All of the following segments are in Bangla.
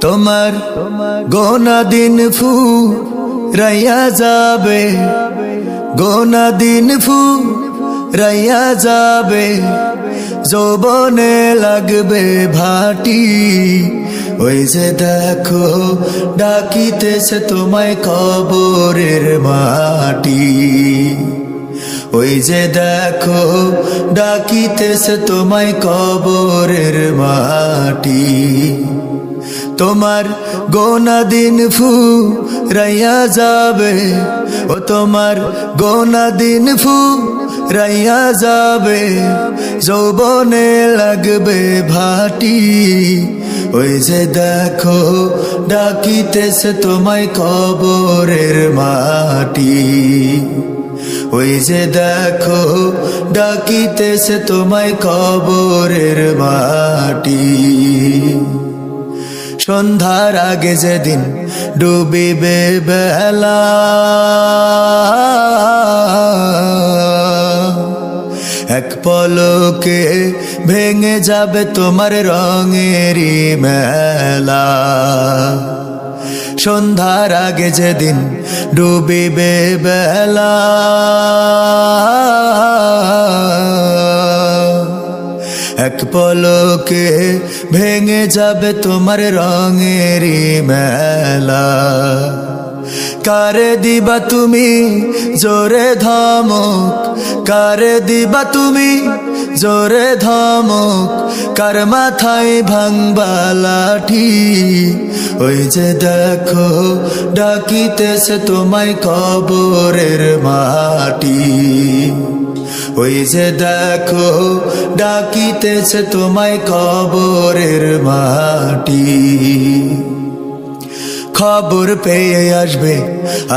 তোমার গোনা দিন ফুরাইয়া যাবে, গোনা দিন ফুরাইয়া যাবে, যৌবনে লাগবে ভাটি। ওই যে দেখো ডাকিতেছে তোমায় কবরের মাটি, ওই যে দেখো ডাকিতেছে তোমায় কবরের মাটি। তোমার গোনা দিন ফুরাইয়া যাবে, ও তোমার গোনা দিন ফুরাইয়া যাবে, যৌবনে লাগবে ভাটি। ওই যে দেখো ডাকিতেছে তোমায় কবরের মাটি, ওই যে দেখো ডাকিতেছে তোমায় কবরের মাটি। সন্ধ্যার আগে যেদিন ডুবিবে বেলা, এক পলকে ভেঙে যাবে তোমার রঙেরই মেলা। সন্ধ্যার আগে যেদিন ডুবিবে বেলা, এক পলকে ভেঙে যাবে তোমার রঙেরই মেলা। কারে দিবা তুমি জোরে ধমক, কারে দিবা তুমি জোরে ধমক, কার মাথায় ভাঙবা লাঠি। ওই যে দেখো ডাকিতেছে তোমায় কবরের মাটি, ওই যে দেখো ডাকিতেছে তোমায় কবরের মাটি। খবর পেয়ে আসবে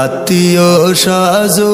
আত্মীয় স্বজন,